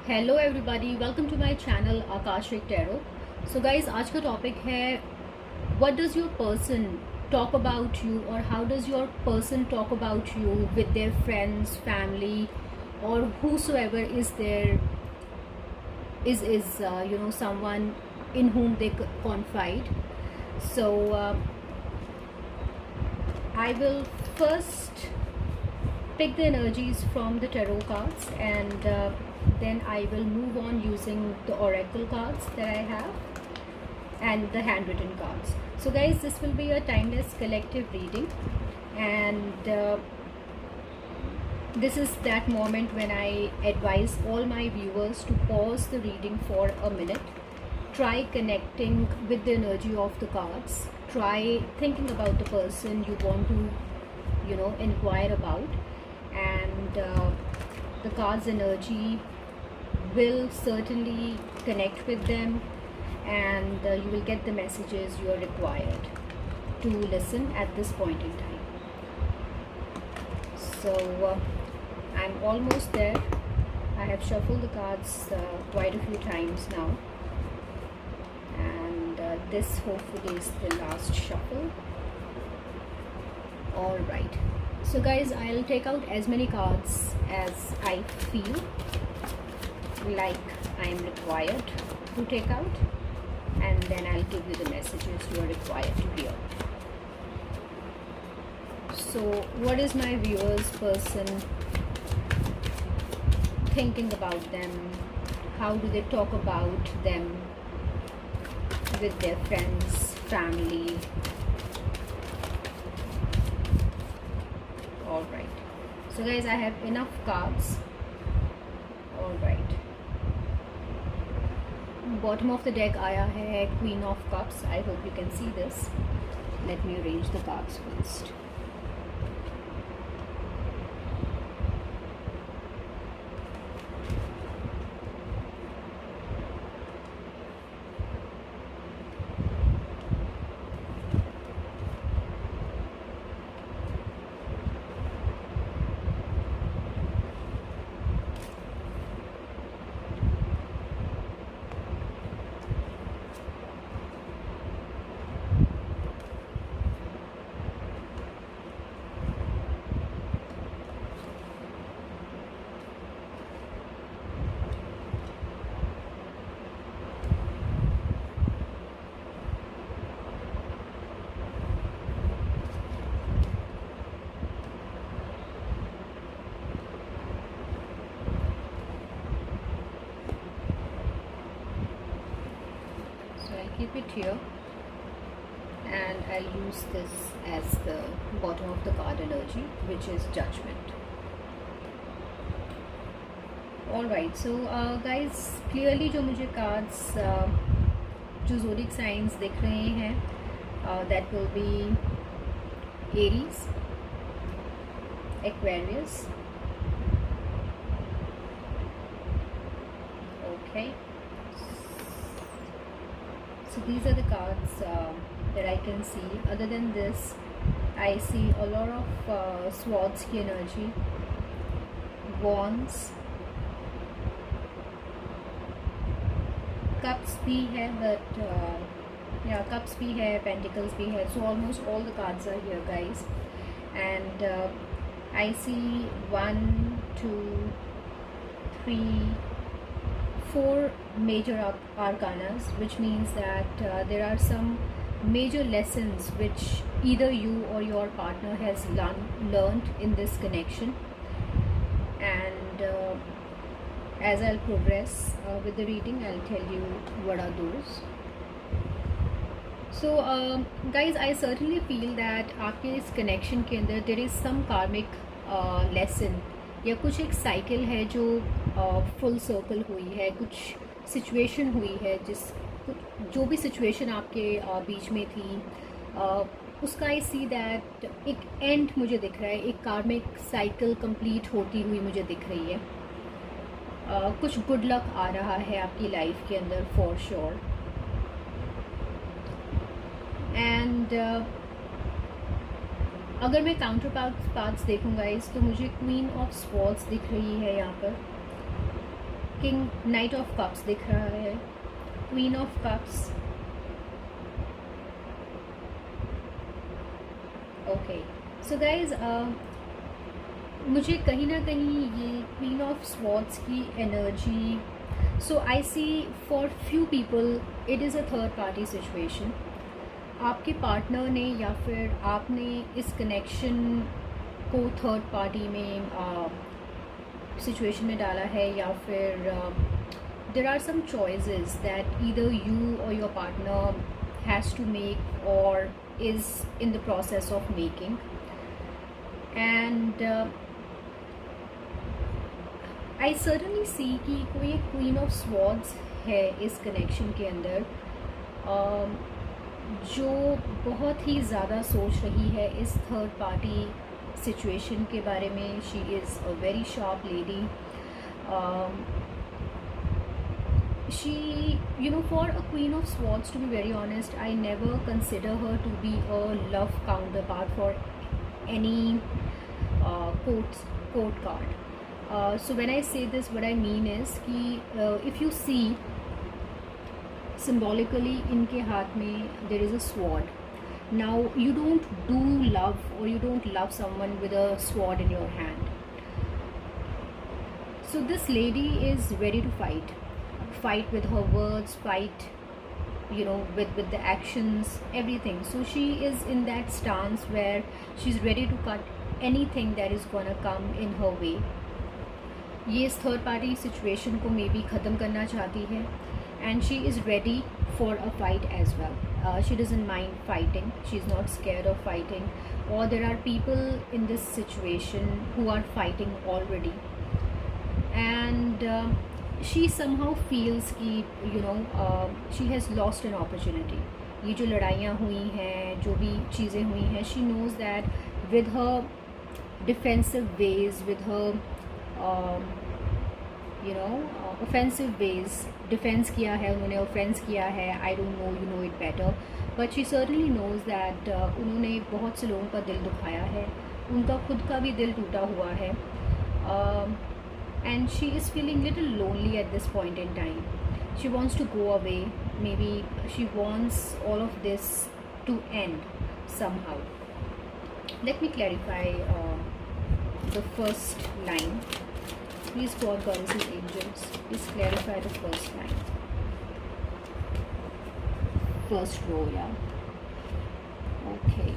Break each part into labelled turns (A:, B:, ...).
A: Hello everybody, welcome to my channel Akashic tarot. So guys, आज का topic है what does your person talk about you और how does your person talk about you with their friends, family और whosoever is there is someone in whom they confide. So I will first pick the energies from the tarot cards, and then I will move on using the oracle cards that I have and the handwritten cards. So guys, this will be a timeless collective reading, and this is that moment when I advise all my viewers to pause the reading for a minute. Try connecting with the energy of the cards. Try thinking about the person you want to inquire about, and the cards energy will certainly connect with them, and you will get the messages you are required to listen at this point in time. So I'm almost there. I have shuffled the cards quite a few times now, and this hopefully is the last shuffle. All right, so guys, I'll take out as many cards as I feel like I am required to take out, and then I'll give you the messages you are required to hear. So what is my viewers person thinking about them? How do they talk about them with their friends, family? All right, so guys, I have enough cards. All right, bottom of the deck आया है Queen of Cups. I hope you can see this. Let me arrange the cards first. Keep it here, and I'll use this as the bottom of the card energy, which is Judgment. Alright, so guys, clearly जो मुझे cards जो zodiac signs दिख रहे हैं, that will be Aries, Aquarius, okay. So these are the cards that I can see. Other than this, I see a lot of swords की energy, wands, cups भी है, but yeah, cups भी है, pentacles भी है. So almost all the cards are here, guys. And I see 1, 2, 3, 4 major arcanas, which means that there are some major lessons which either you or your partner has learned in this connection, and as I'll progress with the reading, I'll tell you what are those. So guys, I certainly feel that आपके इस connection के अंदर there is some karmic lesson, या कुछ एक cycle है जो full circle हुई है, कुछ सिचुएशन हुई है, जो भी सिचुएशन आपके बीच में थी, उसका आई सी दैट एक एंड मुझे दिख रहा है, एक कार्मिक साइकिल कंप्लीट होती हुई मुझे दिख रही है. कुछ गुड लक आ रहा है आपकी लाइफ के अंदर फॉर श्योर. एंड अगर मैं काउंटर पार्ट्स देखूँगा इस, तो मुझे क्वीन ऑफ स्वॉर्ड्स दिख रही है यहाँ पर. किंग नाइट ऑफ कप्स दिख रहा है, queen of cups. Okay, so guys मुझे कहीं ना कहीं ये क्वीन ऑफ स्वॉर्ड्स की energy, so I see for few people it is a third party situation. आपके पार्टनर ने या फिर आपने इस कनेक्शन को थर्ड पार्टी में सिचुएशन में डाला है, या फिर there are some choices that either you or your partner has to make और is in the process of making, and I certainly see कि कोई एक क्वीन ऑफ स्वॉर्ड्स है इस कनेक्शन के अंदर, जो बहुत ही ज़्यादा सोच रही है इस थर्ड पार्टी सिचुएशन के बारे में। She is a very sharp lady. She, you know, for a queen of swords, to be very honest, I never consider her to be a love counterpart for any court card. So when I say this, what I mean is कि if you see symbolically इनके हाथ में there is a sword. Now you don't do love, or you don't love someone with a sword in your hand. So this lady is ready to fight with her words, fight, you know, with the actions, everything. So she is in that stance where she's ready to cut anything that is gonna come in her way. ये इस third party situation को may be ख़त्म करना चाहती है, and she is ready for a fight as well. She doesn't mind fighting. She's not scared of fighting. Or there are people in this situation who are fighting already, and she somehow feels कि you know she has lost an opportunity. ये जो लड़ाइयाँ हुई हैं, जो भी चीज़ें हुई हैं, she knows that with her defensive ways, with her you know offensive ways, defense किया है उन्होंने, offense किया है, I don't know, you know it better, but she certainly knows that उन्होंने बहुत से लोगों का दिल दुखाया है, उनका खुद का भी दिल टूटा हुआ है, and she is feeling little lonely at this point in time. She wants to go away. Maybe she wants all of this to end somehow. Let me clarify the first line. Please, God, goddesses, angels, please clarify the first line. First row, yeah. Okay.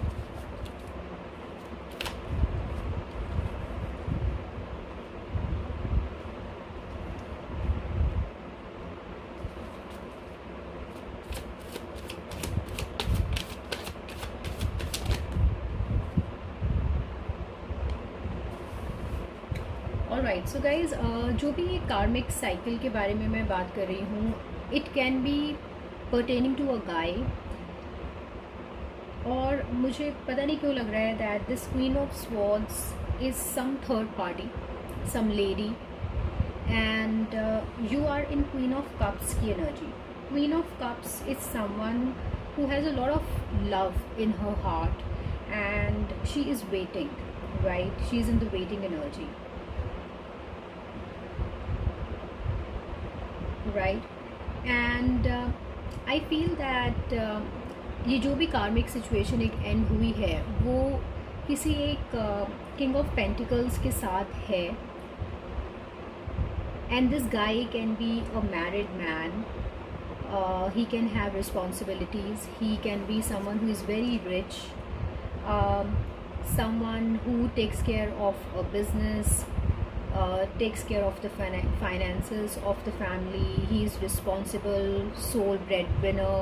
A: Alright, so guys जो भी ये कार्मिक cycle के बारे में मैं बात कर रही हूँ, it can be pertaining to a guy, और मुझे पता नहीं क्यों लग रहा है that this queen of swords is some third party, some lady, and you are in queen of cups की energy. Queen of cups is someone who has a lot of love in her heart, and she is waiting, right? She is in the waiting energy, right? And I feel that ये जो भी कार्मिक situation एक and हुई है वो किसी एक किंग ऑफ पेंटिकल्स के साथ है, and this guy can be a married man. He can have responsibilities. He can be someone who is very rich, someone who takes care of a business, takes care of the finances of the family. He is responsible, sole breadwinner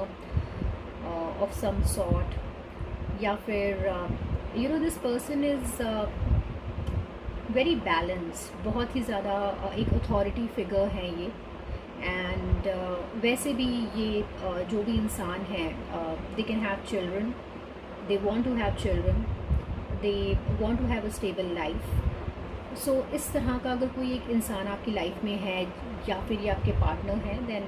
A: of some sort. या फिर you know, this person is very balanced. बहुत ही ज़्यादा एक authority figure है ये. And वैसे भी ये जो भी इंसान है, they can have children, they want to have children, they want to have a stable life. So इस तरह का अगर कोई एक इंसान आपकी लाइफ में है या फिर ये आपके पार्टनर हैं, then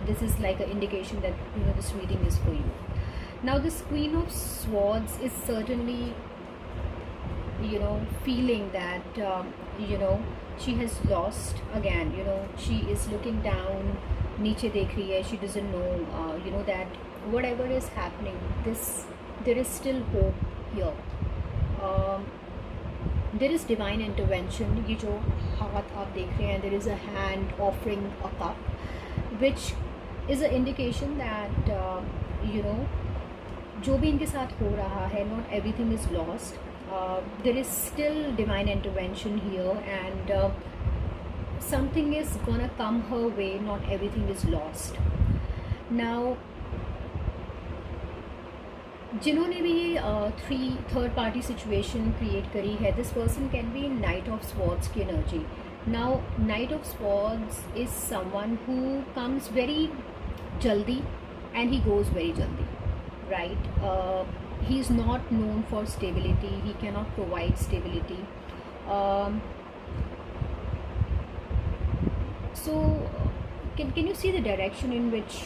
A: this is like a indication that you know this reading is for you. Now this queen of swords is certainly, you know, feeling that you know, she has lost again. You know, she is looking down, नीचे देख रही है. She doesn't know, you know, that whatever is happening, there is still hope here. There is divine intervention. ये जो हाथ आप देख रहे हैं, there is a hand offering a cup, which is an indication that you know, जो भी इनके साथ हो रहा है, not everything is lost. There is still divine intervention here, and something is gonna come her way. Not everything is lost. Now, जिन्होंने भी ये थर्ड पार्टी सिचुएशन क्रिएट करी है, this person can be knight of swords की energy. Now knight of swords is someone who comes very jaldi and he goes very jaldi, right? He is not known for stability. He cannot provide stability. So can you see the direction in which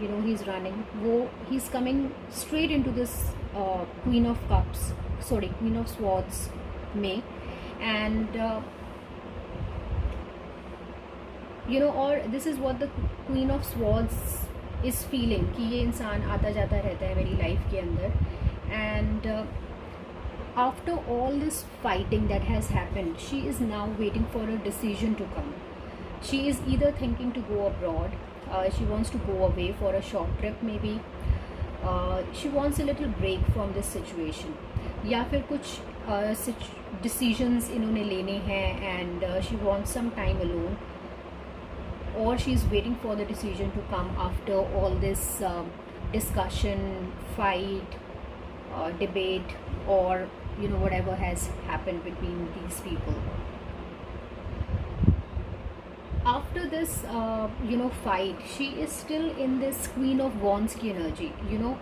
A: you know, he's running? He's coming straight into this Queen of Swords में, and you know, or this is what the Queen of Swords is feeling, कि ये इंसान आता जाता रहता है मेरी life के अंदर. And after all this fighting that has happened, she is now waiting for a decision to come. She is either thinking to go abroad, she wants to go away for a short trip maybe, she wants a little break from this situation, या फिर कुछ decisions इन्होंने लेने हैं, and she wants some time alone, or she's waiting for the decision to come after all this discussion, fight, debate, or you know, whatever has happened between these people. After this you know, fight, she is still in this Queen of Wands ki energy. You know,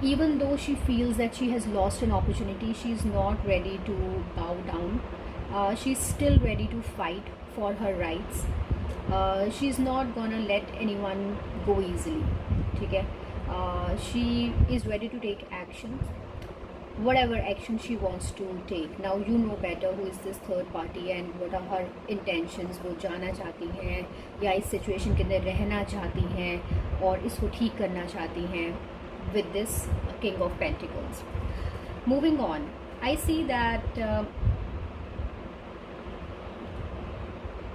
A: even though she feels that she has lost an opportunity, she is not ready to bow down. She's still ready to fight for her rights. She's not gonna let anyone go easily, ठीक है? She is ready to take action, whatever action she wants to take. Now you know better who is this third party and what are her intentions. वो जाना चाहती हैं या इस situation के अंदर रहना चाहती हैं और इसको ठीक करना चाहती हैं with this King of Pentacles. Moving on, I see that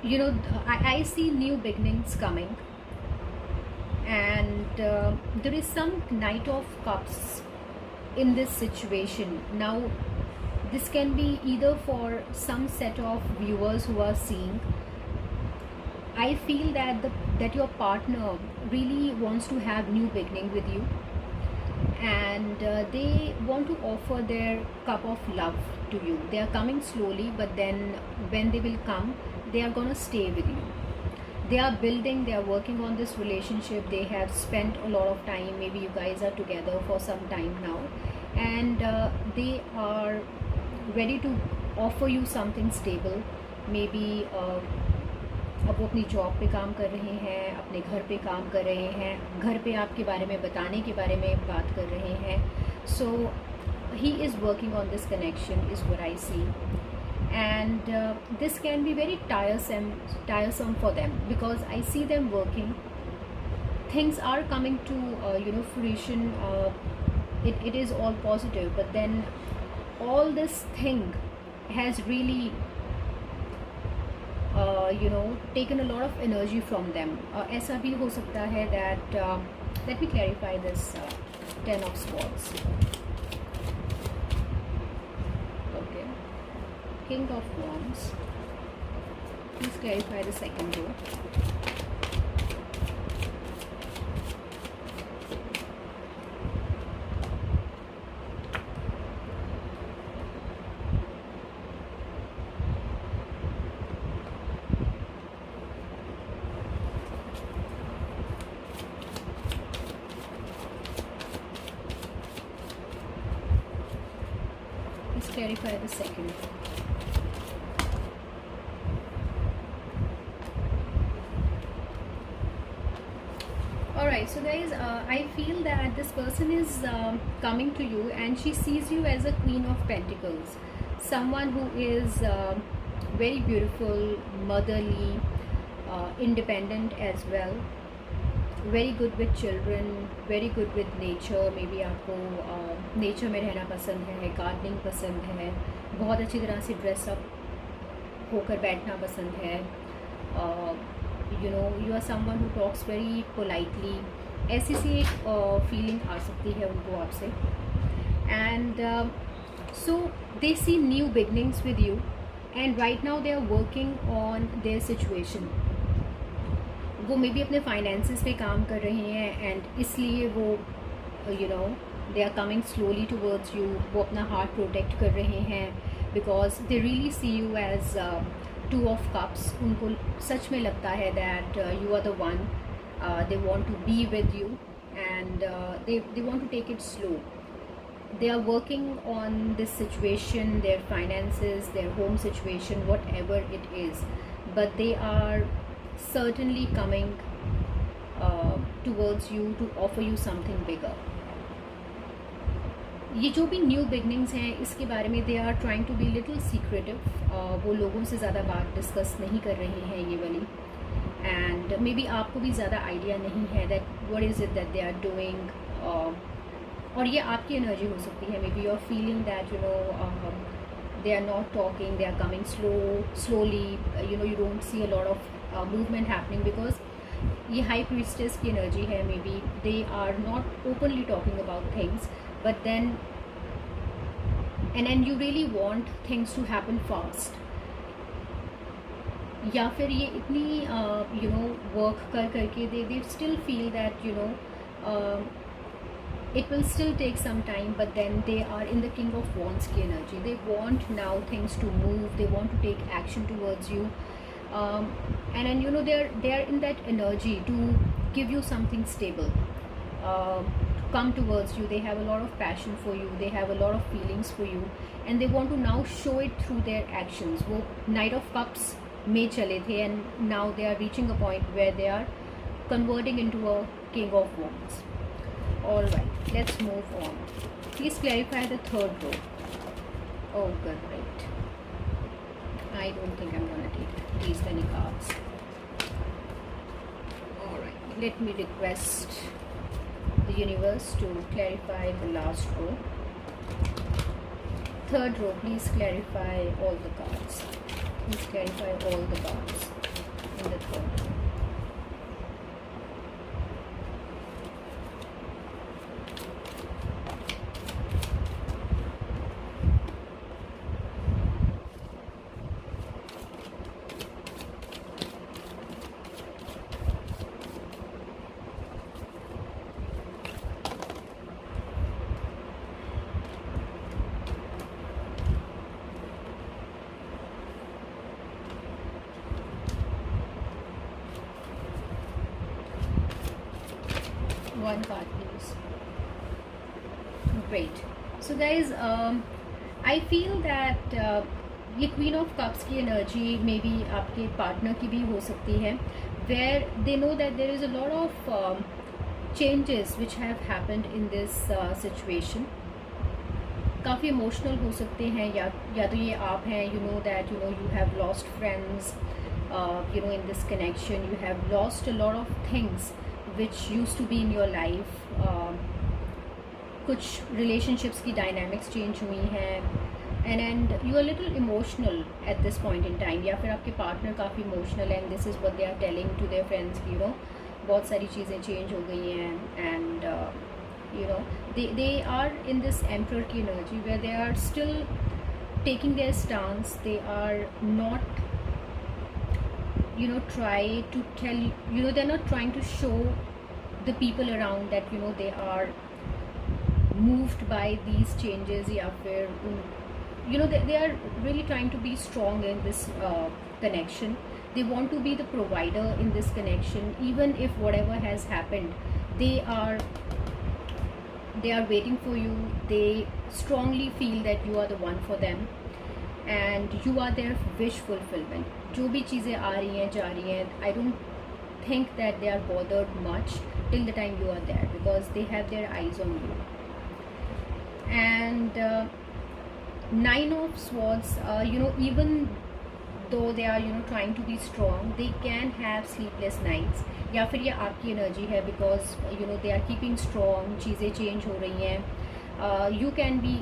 A: you know, I see new beginnings coming, and there is some Knight of Cups in this situation. Now this can be either for some set of viewers who are seeing. I feel that your partner really wants to have new beginning with you, and they want to offer their cup of love to you. They are coming slowly, but then when they will come, they are gonna stay with you. They are building, they are working on this relationship. They have spent a lot of time, maybe you guys are together for some time now, and they are ready to offer you something stable. Maybe अब वो अपनी job पे काम कर रहे हैं, अपने घर पे काम कर रहे हैं, घर पे आपके बारे में बताने के बारे में बात कर रहे हैं. So he is working on this connection is what I see, and this can be very tiresome for them, because I see them working. Things are coming to you know, fruition. It is all positive, but then all this thing has really you know, taken a lot of energy from them. ऐसा भी हो सकता है that let me clarify this Ten of Swords. Okay, King of Wands. Please clarify the second row. Clarify the second. Alright, so guys, I feel that this person is coming to you and she sees you as a Queen of Pentacles. Someone who is very beautiful, motherly, independent as well, very good with children, very good with nature. May be आपको nature में रहना पसंद है, gardening पसंद है, बहुत अच्छी तरह से ड्रेसअप होकर बैठना पसंद है, you know you are someone who talks very politely, ऐसी सी एक फीलिंग आ सकती है उनको आपसे. And so they see new beginnings with you and right now they are working on their situation. वो मे बी अपने फाइनेंसिस पे काम कर रहे हैं एंड इसलिए वो you know they are coming slowly towards you. वो अपना हार्ट प्रोटेक्ट कर रहे हैं because they really see you as 2 of cups. उनको सच में लगता है that you are the one. They want to be with you and they want to take it slow. They are working on this situation, their finances, their home situation, whatever it is, but they are certainly coming towards you to offer you something bigger. ये जो भी new beginnings हैं इसके बारे में they are trying to be little secretive. वो लोगों से ज़्यादा बात डिस्कस नहीं कर रहे हैं ये वाली. एंड मे बी आपको भी ज़्यादा आइडिया नहीं है that what is it that they are doing. और ये आपकी एनर्जी हो सकती है. Maybe you are feeling that you know they are not talking, they are coming slowly, you know, you don't see a lot of movement happening because ये high priestess की energy है. maybe they are not openly talking about things, but then you really want things to happen fast. या फिर ये इतनी you know work कर करके they still feel that you know it will still take some time, but then they are in the King of Wands की energy. They want now things to move, they want to take action towards you, and then you know they are in that energy to give you something stable, to come towards you. They have a lot of passion for you, they have a lot of feelings for you, and they want to now show it through their actions. वो Knight of Cups में चले थे and now they are reaching a point where they are converting into a King of Wands. Alright, let's move on. Please clarify the third row. Oh, good, right. I don't think I'm gonna take these many cards. Alright, let me request the universe to clarify the last row. Third row, please clarify all the cards. Please clarify all the cards in the third row. One card please. Great. So guys, I feel that ये Queen of Cups की energy may be आपके partner की भी हो सकती है, where they know that there is a lot of changes which have happened in this situation. काफ़ी emotional हो सकते हैं, या तो ये आप हैं. You know that you know you have lost friends, you know in this connection you have lost a lot of things which used to be in your life. कुछ relationships की dynamics change हुई हैं and you are little emotional at this point in time, या फिर आपके partner काफ़ी emotional and this is what they are telling to their friends. you know बहुत सारी चीज़ें change हो गई हैं and you know they are in this emperor की energy where they are still taking their stance. They are not you know try to tell you know they're not trying to show the people around that you know they are moved by these changes, या फिर you know they are really trying to be strong in this connection. They want to be the provider in this connection, even if whatever has happened they are waiting for you. They strongly feel that you are the one for them and you are their wish fulfillment. जो भी चीज़ें आ रही हैं जा रही हैं, I don't think that they are bothered much till the time you are there because they have their eyes on you. And Nine of Swords, you know even though they are trying to be strong, they can have sleepless nights. या फिर ये आपकी energy है, because they are keeping strong, चीज़ें change हो रही हैं. You can be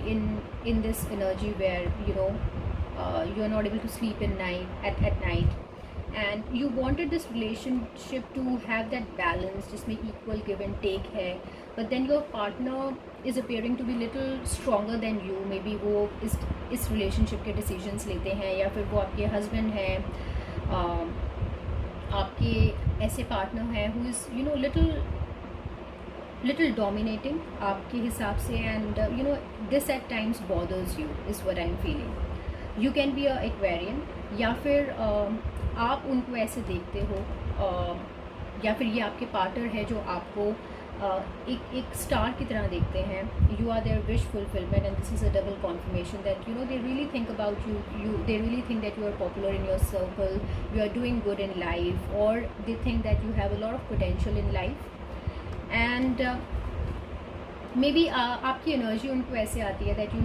A: in this energy where you are not able to sleep at night, and you wanted this relationship to have that balance जिसमें equal give and take है, but then your partner is appearing to be little stronger than you. Maybe वो इस relationship के decisions लेते हैं, या फिर वो आपके husband हैं, आपके ऐसे partner हैं who is little dominating आपके हिसाब से, and this at times bothers you is what I'm feeling. You can be a Aquarian, या फिर आप उनको ऐसे देखते हो, या फिर ये आपके पार्टनर है जो आपको एक स्टार की तरह देखते हैं. You are their wish fulfillment, and this is a double confirmation that they really think about you. They really think that you are popular in your circle, you are doing good in life, or they think that you have a lot of potential in life. And maybe आपकी energy उनको ऐसे आती है that you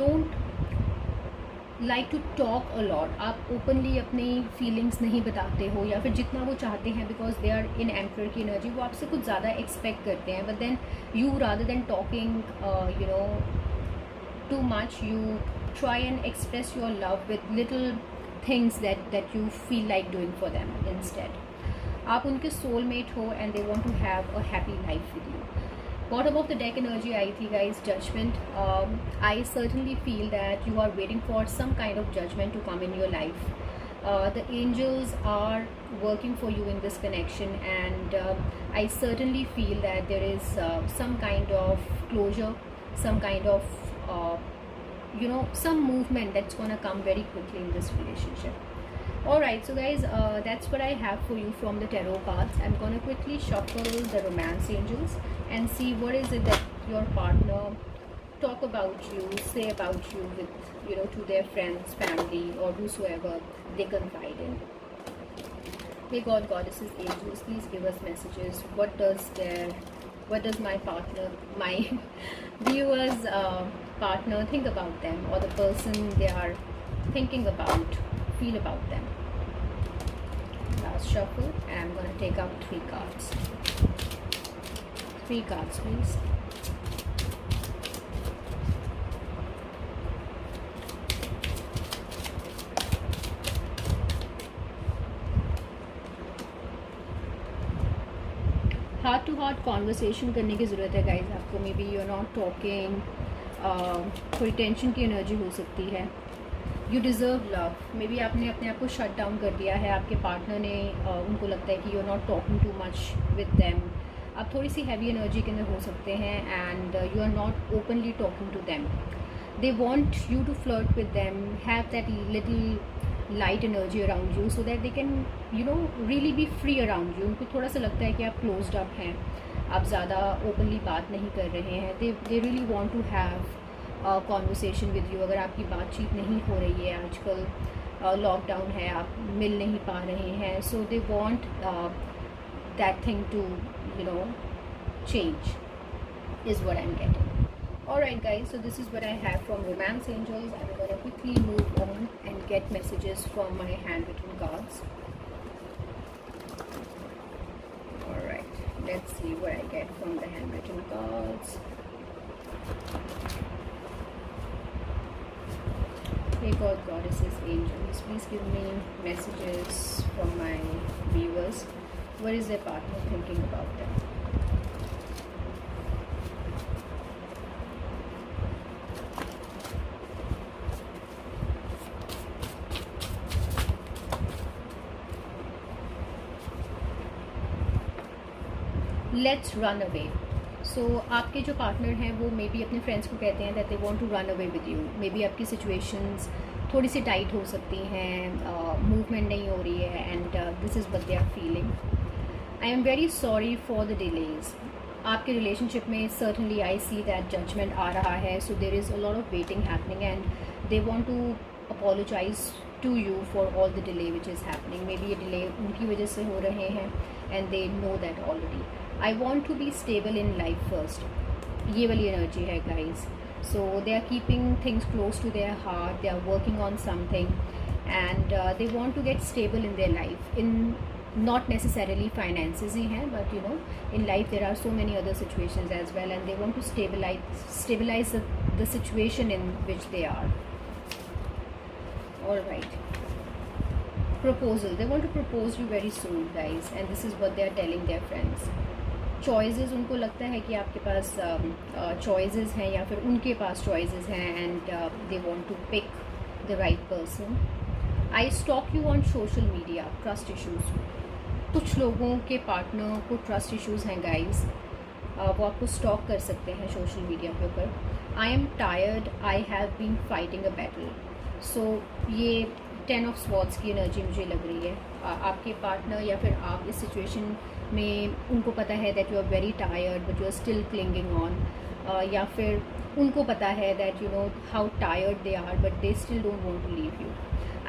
A: don't like to talk a lot. आप openly अपनी feelings नहीं बताते हो, या फिर जितना वो चाहते हैं, because they are in emperor की एनर्जी, वो आपसे कुछ ज़्यादा एक्सपेक्ट करते हैं. But then you rather than talking too much, you try and express your love with little things that you feel like doing for them instead. आप उनके soulmate हो, and they want to have a happy life with you. Bottom of the deck energy आई थी guys, judgment. I certainly feel that you are waiting for some kind of judgment to come in your life. The angels are working for you in this connection, and I certainly feel that there is some kind of closure, some kind of some movement that's gonna come very quickly in this relationship. Alright, so guys, that's what I have for you from the tarot cards. I'm gonna quickly shuffle the romance angels and see what is it that your partner talk about you, say about you with to their friends, family, or whosoever they confide in. May God, goddesses, angels, please give us messages. What does my partner, my viewers partner think about them, or the person they are thinking about, feel about them. Last shuffle, and I'm going to take out 3 cards. 3 cards, please. Heart to heart conversation करने की ज़रूरत है guys आपको. Maybe you are not talking, थोड़ी tension की energy हो सकती है. You deserve love. Maybe आपने अपने आप को शट डाउन कर दिया है, आपके पार्टनर ने उनको लगता है कि you are not talking too much with them. आप थोड़ी सी हैवी एनर्जी के अंदर हो सकते हैं, and you are not openly talking to them. They want you to flirt with them, have that little light energy around you, so that they can really be free around you. उनको थोड़ा सा लगता है कि आप closed up हैं, आप ज़्यादा ओपनली बात नहीं कर रहे हैं. They really want to have conversation with you. अगर आपकी बातचीत नहीं हो रही है, आजकल लॉकडाउन है, आप मिल नहीं पा रहे हैं, so they want that thing to change is what I'm getting. Alright guys, so this is what I have from Romance Angels. I'm going to quickly move on and get messages from my handwritten cards. Alright, let's see what I get from the handwritten cards. Hey God, goddesses, angels, please give me messages from my viewers. What is their partner thinking about them? Let's run away. So आपके जो partner हैं वो may be अपने friends को कहते हैं that they want to run away with you. Maybe आपकी situations थोड़ी सी टाइट हो सकती हैं, मूवमेंट नहीं हो रही है, and this is what they are feeling. I am very sorry for the delays. आपके रिलेशनशिप में certainly I see that judgement आ रहा है, so there is a lot of waiting happening, and they want to apologise to you for all the delay which is happening. Maybe ये delay उनकी वजह से हो रहे हैं, and they know that already. I want to be stable in life first. ये वाली energy है guys. So they are keeping things close to their heart. They are working on something, and they want to get stable in their life, in not necessarily finances ही हैं, but you know in life there are so many other situations as well, and they want to stabilize the situation in which they are. All right, proposal, they want to propose you very soon guys, and this is what they are telling their friends. Choices, उनको लगता है कि आपके पास choices हैं या फिर उनके पास चॉइसेस हैं, and they want to pick the right person. I stalk you on social media, trust issues. कुछ लोगों के पार्टनर को ट्रस्ट इश्यूज़ हैं गाइस, वो आपको स्टॉक कर सकते हैं सोशल मीडिया के ऊपर. I am tired, I have been fighting a battle. So ये 10 ऑफ स्वॉर्ड्स की एनर्जी मुझे लग रही है. आपके पार्टनर या फिर आप इस सिचुएशन में, उनको पता है that you are very tired but you are still clinging on, या फिर उनको पता है that you know how tired they are but they still don't want to leave you.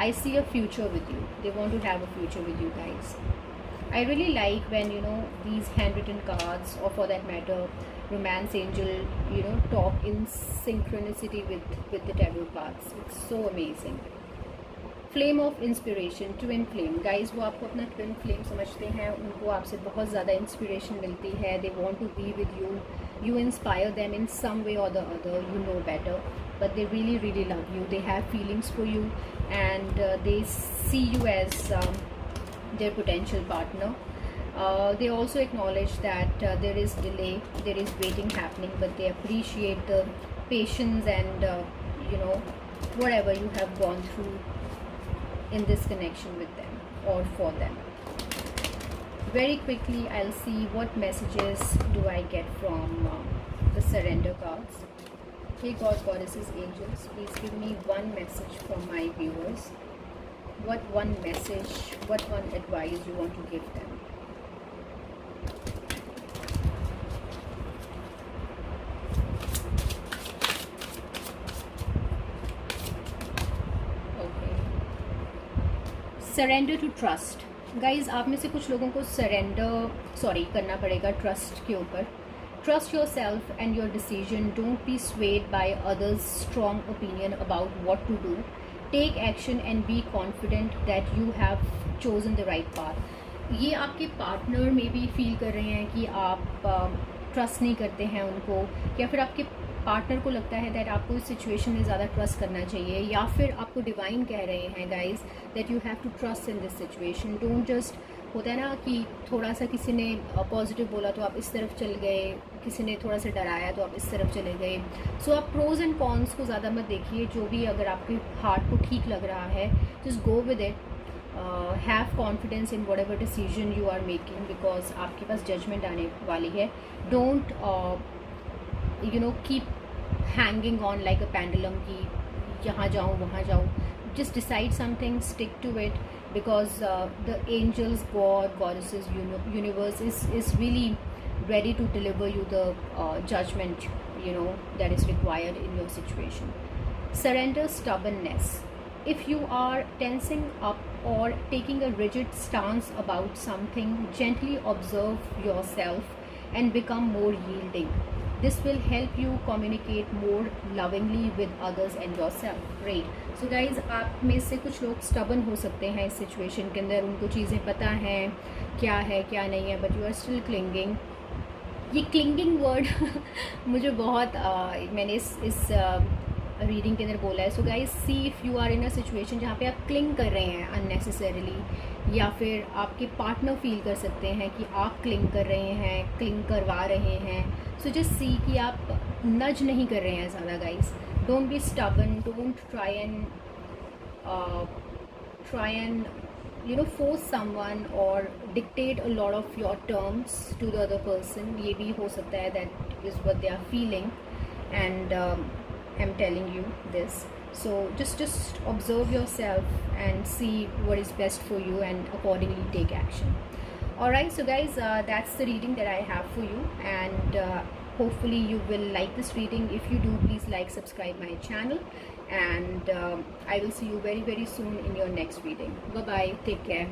A: I see a future with you, they want to have a future with you guys. I really like when you know these handwritten cards, or for that matter romance angel, you know, talk in synchronicity with the tarot cards. It's so amazing. Flame of inspiration, twin flame guys, वो आपको अपना twin flame समझते हैं, उनको आपसे बहुत ज़्यादा inspiration मिलती है. They want to be with you, you inspire them in some way or the other, you know better, but they really really love you, they have feelings for you, and they see you as their potential partner. They also acknowledge that there is delay, there is waiting happening, but they appreciate the patience and you know whatever you have gone through in this connection with them or for them. Very quickly I'll see what messages do I get from the surrender cards. Hey God, goddesses, angels, please give me one message from my viewers. What one message, what one advice you want to give them? Okay. Surrender to trust. Guys, आप में से कुछ लोगों को करना पड़ेगा trust के ऊपर. Trust yourself and your decision. Don't be swayed by others' strong opinion about what to do. Take action and be confident that you have chosen the right path. ये आपके पार्टनर में भी फील कर रहे हैं कि आप ट्रस्ट नहीं करते हैं उनको, या फिर आपके पार्टनर को लगता है दैट आपको इस सिचुएशन में ज़्यादा ट्रस्ट करना चाहिए, या फिर आपको डिवाइन कह रहे हैं guys that you have to trust in this situation. Don't just, होता है ना कि थोड़ा सा किसी ने पॉजिटिव बोला तो आप इस तरफ चल गए, किसी ने थोड़ा सा डराया तो आप इस तरफ चले गए. सो आप प्रोज एंड कॉन्स को ज़्यादा मत देखिए, जो भी अगर आपके हार्ट को ठीक लग रहा है just go with it. Have confidence in whatever decision you are making, because आपके पास जजमेंट आने वाली है. Don't you know keep hanging on like a pendulum कि यहाँ जाऊँ वहाँ जाऊँ. just decide something, stick to it, because the angels, God, goddesses, universe is really ready to deliver you the judgment, you know, that is required in your situation. Surrender stubbornness. If you are tensing up or taking a rigid stance about something, gently observe yourself and become more yielding. This will help you communicate more lovingly with others and yourself. Great. So guys, आप में से कुछ लोग stubborn हो सकते हैं इस situation के अंदर, उनको चीज़ें पता हैं क्या है क्या नहीं है, but you are still clinging. ये clinging word मुझे बहुत मैंने इस रीडिंग के अंदर बोला है. So guys, see if you are in a situation जहाँ पे आप क्लिंग कर रहे हैं अननेसेसरीली, या फिर आपके पार्टनर फील कर सकते हैं कि आप क्लिंग कर रहे हैं, क्लिंग करवा रहे हैं. सो जस्ट सी कि आप नज नहीं कर रहे हैं ज़्यादा guys. Don't be stubborn, don't try and you know force someone or dictate a lot of your terms to the other person. ये भी हो सकता है that is what they are feeling, and I'm telling you this. So just observe yourself and see what is best for you and accordingly take action. Alright, so guys, that's the reading that I have for you, and hopefully you will like this reading. If you do, please like, subscribe my channel, and I will see you very soon in your next reading. Bye bye, take care.